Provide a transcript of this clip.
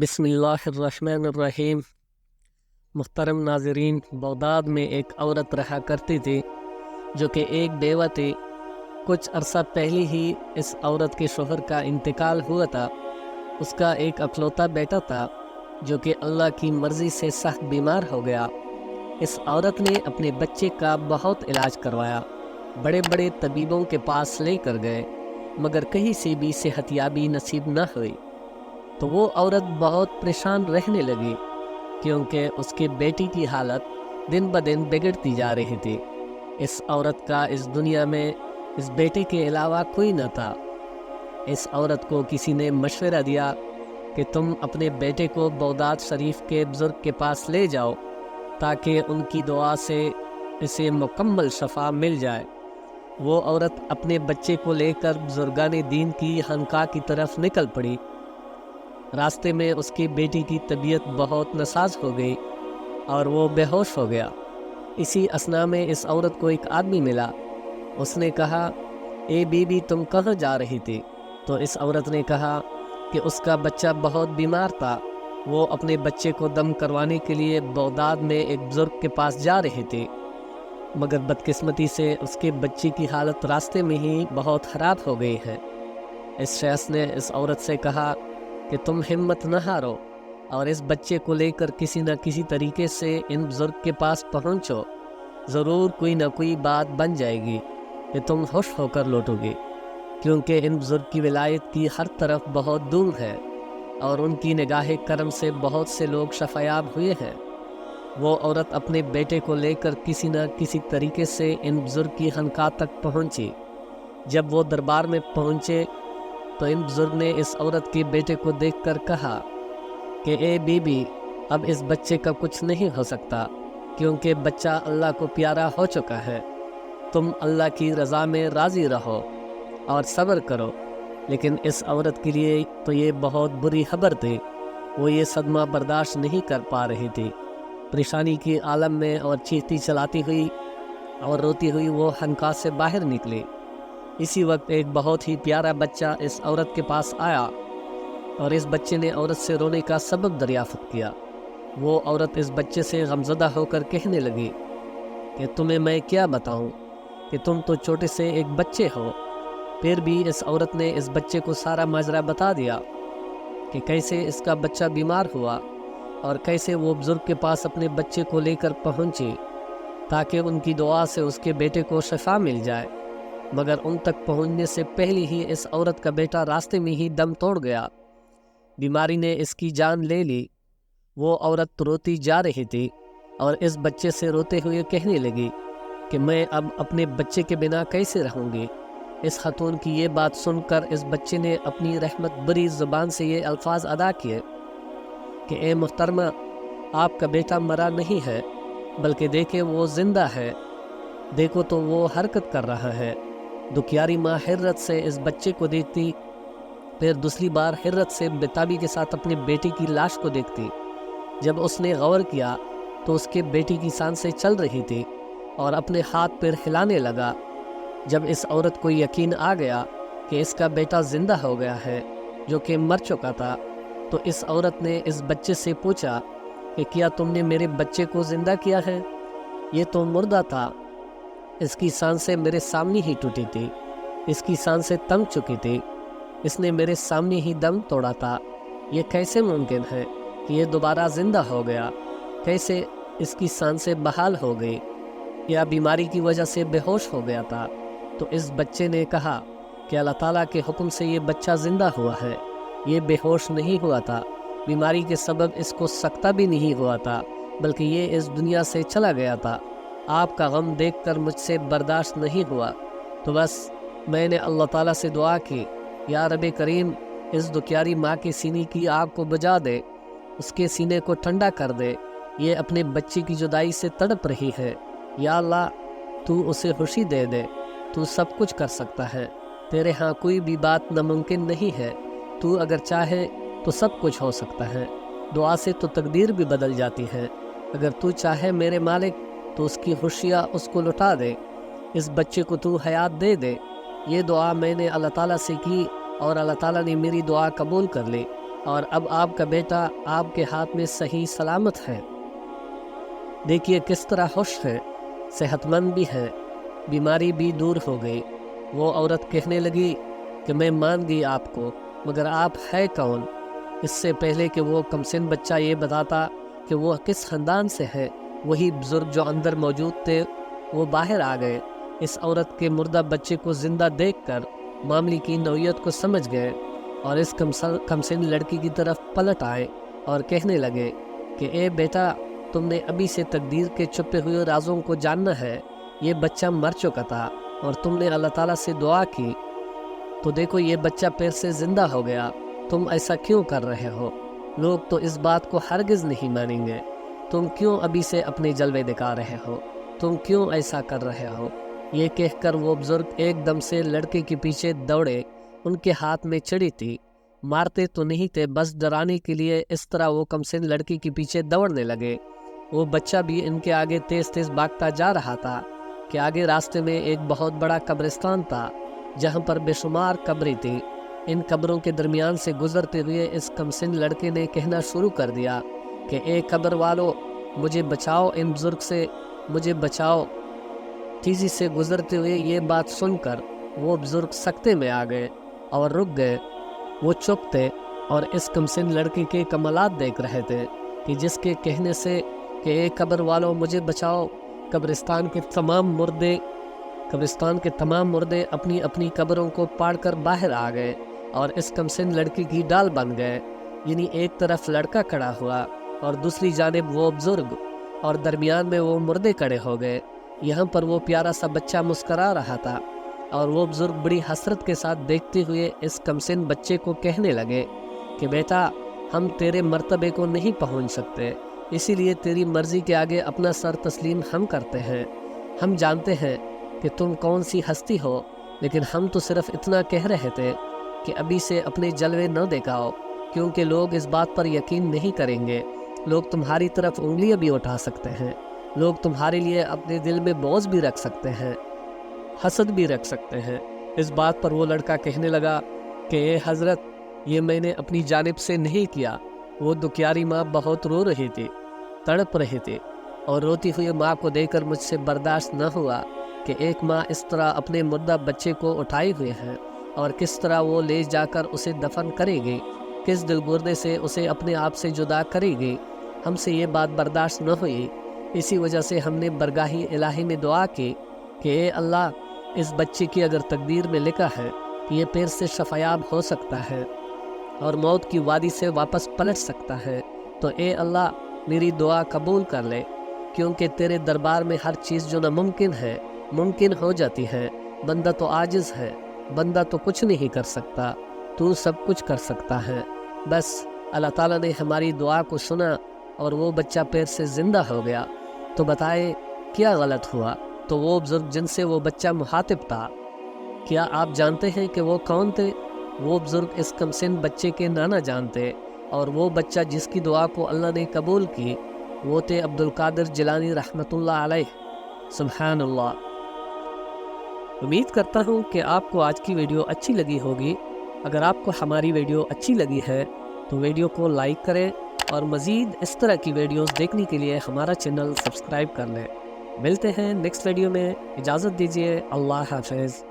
بسم اللہ الرحمن الرحیم۔ محترم ناظرین، بغداد میں ایک عورت رہا کرتی تھی جو کہ ایک بیوہ تھی۔ کچھ عرصہ پہلے ہی اس عورت کے شوہر کا انتقال ہوا تھا۔ اس کا ایک اکلوتا بیٹا تھا جو کہ اللہ کی مرضی سے سخت بیمار ہو گیا۔ اس عورت نے اپنے بچے کا بہت علاج کروایا، بڑے بڑے طبیبوں کے پاس لے کر گئے، مگر کہیں سے بھی صحت یابی نصیب نہ ہوئی۔ تو وہ عورت بہت پریشان رہنے لگی کیونکہ اس کے بیٹی کی حالت دن بدن بگڑتی جا رہی تھی۔ اس عورت کا اس دنیا میں اس بیٹے کے علاوہ کوئی نہ تھا۔ اس عورت کو کسی نے مشورہ دیا کہ تم اپنے بیٹے کو بغداد شریف کے بزرگ کے پاس لے جاؤ تاکہ ان کی دعا سے اسے مکمل شفا مل جائے۔ وہ عورت اپنے بچے کو لے کر بزرگان دین کی خانقاہ کی طرف نکل پڑی۔ راستے میں اس کی بیٹی کی طبیعت بہت ناساز ہو گئی اور وہ بے ہوش ہو گیا۔ اسی اثناء میں اس عورت کو ایک آدمی ملا۔ اس نے کہا، اے بی بی، تم کہاں جا رہی تھی؟ تو اس عورت نے کہا کہ اس کا بچہ بہت بیمار تھا، وہ اپنے بچے کو دم کروانے کے لیے بغداد میں ایک بزرگ کے پاس جا رہی تھی، مگر بدقسمتی سے اس کے بچے کی حالت راستے میں ہی بہت خراب ہو گئی ہے۔ اس شخص نے اس عورت سے کہا کہ تم ہمت نہ ہارو اور اس بچے کو لے کر کسی نہ کسی طریقے سے ان بزرگ کے پاس پہنچو، ضرور کوئی نہ کوئی بات بن جائے گی کہ تم خوش ہو کر لوٹو گے، کیونکہ ان بزرگ کی ولایت کی ہر طرف بہت دور ہے اور ان کی نگاہ کرم سے بہت سے لوگ شفایاب ہوئے ہیں۔ وہ عورت اپنے بیٹے کو لے کر کسی نہ کسی طریقے سے ان بزرگ کی خانقاہ تک پہنچی۔ جب وہ دربار میں پہنچے تو ان بزرگ نے اس عورت کے بیٹے کو دیکھ کر کہا کہ اے بی بی، اب اس بچے کا کچھ نہیں ہو سکتا کیونکہ بچہ اللہ کو پیارا ہو چکا ہے۔ تم اللہ کی رضا میں راضی رہو اور صبر کرو۔ لیکن اس عورت کے لیے تو یہ بہت بری خبر تھی۔ وہ یہ صدمہ برداشت نہیں کر پا رہی تھی۔ پریشانی کی عالم میں اور چیختی چلاتی ہوئی اور روتی ہوئی وہ خانقاہ سے باہر نکلی۔ اسی وقت ایک بہت ہی پیارا بچہ اس عورت کے پاس آیا اور اس بچے نے عورت سے رونے کا سبب دریافت کیا۔ وہ عورت اس بچے سے غمزدہ ہو کر کہنے لگی کہ تمہیں میں کیا بتاؤں کہ تم تو چھوٹے سے ایک بچے ہو۔ پھر بھی اس عورت نے اس بچے کو سارا ماجرا بتا دیا کہ کیسے اس کا بچہ بیمار ہوا اور کیسے وہ بزرگ کے پاس اپنے بچے کو لے کر پہنچی تاکہ ان کی دعا سے اس کے بیٹے کو شفا مل جائے، مگر ان تک پہنچنے سے پہلے ہی اس عورت کا بیٹا راستے میں ہی دم توڑ گیا۔ بیماری نے اس کی جان لے لی۔ وہ عورت روتی جا رہی تھی اور اس بچے سے روتے ہوئے کہنے لگی کہ میں اب اپنے بچے کے بنا کیسے رہوں گی۔ اس خاتون کی یہ بات سن کر اس بچے نے اپنی رحمت بری زبان سے یہ الفاظ ادا کیے کہ اے محترمہ، آپ کا بیٹا مرا نہیں ہے، بلکہ دیکھے وہ زندہ ہے، دیکھو تو وہ حرکت کر رہا ہے۔ دکھیاری ماں حیرت سے اس بچے کو دیکھتی، پھر دوسری بار حیرت سے بےتابی کے ساتھ اپنے بیٹی کی لاش کو دیکھتی۔ جب اس نے غور کیا تو اس کے بیٹی کی سانسیں چل رہی تھی اور اپنے ہاتھ پیر ہلانے لگا۔ جب اس عورت کو یقین آ گیا کہ اس کا بیٹا زندہ ہو گیا ہے جو کہ مر چکا تھا، تو اس عورت نے اس بچے سے پوچھا کہ کیا تم نے میرے بچے کو زندہ کیا ہے؟ یہ تو مردہ تھا، اس کی سانسیں میرے سامنے ہی ٹوٹی تھی، اس کی سانسیں تنگ چکی تھی، اس نے میرے سامنے ہی دم توڑا تھا۔ یہ کیسے ممکن ہے کہ یہ دوبارہ زندہ ہو گیا؟ کیسے اس کی سانسیں بحال ہو گئی؟ یا بیماری کی وجہ سے بے ہوش ہو گیا تھا؟ تو اس بچے نے کہا کہ اللہ تعالیٰ کے حکم سے یہ بچہ زندہ ہوا ہے، یہ بے ہوش نہیں ہوا تھا، بیماری کے سبب اس کو سکتہ بھی نہیں ہوا تھا، بلکہ یہ اس دنیا سے چلا گیا تھا۔ آپ کا غم دیکھ کر مجھ سے برداشت نہیں ہوا، تو بس میں نے اللہ تعالیٰ سے دعا کی، یا رب کریم، اس دکھیاری ماں کے سینے کی آگ کو بجھا دے، اس کے سینے کو ٹھنڈا کر دے، یہ اپنے بچے کی جدائی سے تڑپ رہی ہے۔ یا اللہ، تو اسے خوشی دے دے، تو سب کچھ کر سکتا ہے، تیرے ہاں کوئی بھی بات ناممکن نہیں ہے، تو اگر چاہے تو سب کچھ ہو سکتا ہے، دعا سے تو تقدیر بھی بدل جاتی ہے۔ اگر تو چاہے میرے مالک تو اس کی خوشیاں اس کو لٹا دے، اس بچے کو تو حیات دے دے۔ یہ دعا میں نے اللہ تعالیٰ سے کی اور اللہ تعالیٰ نے میری دعا قبول کر لی۔ اور اب آپ کا بیٹا آپ کے ہاتھ میں صحیح سلامت ہے۔ دیکھیے کس طرح خوش ہے، صحت مند بھی ہے، بیماری بھی دور ہو گئی۔ وہ عورت کہنے لگی کہ میں مان گئی آپ کو، مگر آپ ہے کون؟ اس سے پہلے کہ وہ کمسن بچہ یہ بتاتا کہ وہ کس خاندان سے ہے، وہی بزرگ جو اندر موجود تھے وہ باہر آ گئے۔ اس عورت کے مردہ بچے کو زندہ دیکھ کر معاملے کی نوعیت کو سمجھ گئے اور اس کمسن لڑکی کی طرف پلٹ آئے اور کہنے لگے کہ اے بیٹا، تم نے ابھی سے تقدیر کے چھپے ہوئے رازوں کو جاننا ہے۔ یہ بچہ مر چکا تھا اور تم نے اللہ تعالیٰ سے دعا کی تو دیکھو یہ بچہ پھر سے زندہ ہو گیا۔ تم ایسا کیوں کر رہے ہو؟ لوگ تو اس بات کو ہرگز نہیں مانیں گے۔ تم کیوں ابھی سے اپنے جلوے دکھا رہے ہو؟ تم کیوں ایسا کر رہے ہو؟ یہ کہہ کر وہ بزرگ ایک دم سے لڑکے کے پیچھے دوڑے۔ ان کے ہاتھ میں چھڑی تھی، مارتے تو نہیں تھے، بس ڈرانے کے لیے۔ اس طرح وہ کمسن لڑکی کے پیچھے دوڑنے لگے۔ وہ بچہ بھی ان کے آگے تیز تیز بھاگتا جا رہا تھا کہ آگے راستے میں ایک بہت بڑا قبرستان تھا جہاں پر بے شمار قبریں تھیں۔ ان قبروں کے درمیان سے گزرتے ہوئے اس کمسن لڑکے نے کہنا شروع کر دیا کہ اے قبر والو، مجھے بچاؤ، ان بزرگ سے مجھے بچاؤ۔ تیزی سے گزرتے ہوئے یہ بات سن کر وہ بزرگ سکتے میں آ گئے اور رک گئے۔ وہ چپ تھے اور اس کمسن لڑکے کے کمالات دیکھ رہے تھے کہ جس کے کہنے سے کہ اے قبر والو مجھے بچاؤ، قبرستان کے تمام مردے اپنی اپنی قبروں کو پاڑ کر باہر آ گئے اور اس کمسن لڑکی کی ڈال بن گئے۔ یعنی ایک طرف لڑکا کھڑا ہوا اور دوسری جانب وہ بزرگ، اور درمیان میں وہ مردے کھڑے ہو گئے۔ یہاں پر وہ پیارا سا بچہ مسکرا رہا تھا اور وہ بزرگ بڑی حسرت کے ساتھ دیکھتے ہوئے اس کمسن بچے کو کہنے لگے کہ بیٹا، ہم تیرے مرتبے کو نہیں پہنچ سکتے، اسی لیے تیری مرضی کے آگے اپنا سر تسلیم ہم کرتے ہیں۔ ہم جانتے ہیں کہ تم کون سی ہستی ہو، لیکن ہم تو صرف اتنا کہہ رہے تھے کہ ابھی سے اپنے جلوے نہ دکھاؤ، کیونکہ لوگ اس بات پر یقین نہیں کریں گے۔ لوگ تمہاری طرف انگلیاں بھی اٹھا سکتے ہیں، لوگ تمہارے لیے اپنے دل میں بغض بھی رکھ سکتے ہیں، حسد بھی رکھ سکتے ہیں۔ اس بات پر وہ لڑکا کہنے لگا کہ اے حضرت، یہ میں نے اپنی جانب سے نہیں کیا۔ وہ دکھیاری ماں بہت رو رہی تھی، تڑپ رہی تھی، اور روتی ہوئی ماں کو دیکھ کر مجھ سے برداشت نہ ہوا کہ ایک ماں اس طرح اپنے مردہ بچے کو اٹھائے ہوئے ہے اور کس طرح وہ لے جا کر اسے دفن کرے گی، کس دل بردے سے اسے اپنے آپ سے جدا کرے گی۔ ہم سے یہ بات برداشت نہ ہوئی، اسی وجہ سے ہم نے برگاہ الہی میں دعا کی کہ اے اللہ، اس بچے کی اگر تقدیر میں لکھا ہے کہ یہ پھر سے شفایاب ہو سکتا ہے اور موت کی وادی سے واپس پلٹ سکتا ہے، تو اے اللہ میری دعا قبول کر لے، کیونکہ تیرے دربار میں ہر چیز جو ناممکن ہے ممکن ہو جاتی ہے۔ بندہ تو عاجز ہے، بندہ تو کچھ نہیں کر سکتا، تو سب کچھ کر سکتا ہے۔ بس اللہ تعالیٰ نے ہماری دعا کو سنا اور وہ بچہ پھر سے زندہ ہو گیا۔ تو بتائے کیا غلط ہوا؟ تو وہ بزرگ جن سے وہ بچہ مخاطب تھا، کیا آپ جانتے ہیں کہ وہ کون تھے؟ وہ بزرگ اس کمسن بچے کے نانا جانتے، اور وہ بچہ جس کی دعا کو اللہ نے قبول کی وہ تھے عبد القادر جیلانی رحمۃ اللہ علیہ۔ سبحان اللہ۔ امید کرتا ہوں کہ آپ کو آج کی ویڈیو اچھی لگی ہوگی۔ اگر آپ کو ہماری ویڈیو اچھی لگی ہے تو ویڈیو کو لائک کریں اور مزید اس طرح کی ویڈیوز دیکھنے کے لیے ہمارا چینل سبسکرائب کر لیں۔ ملتے ہیں نیکسٹ ویڈیو میں، اجازت دیجیے، اللہ حافظ۔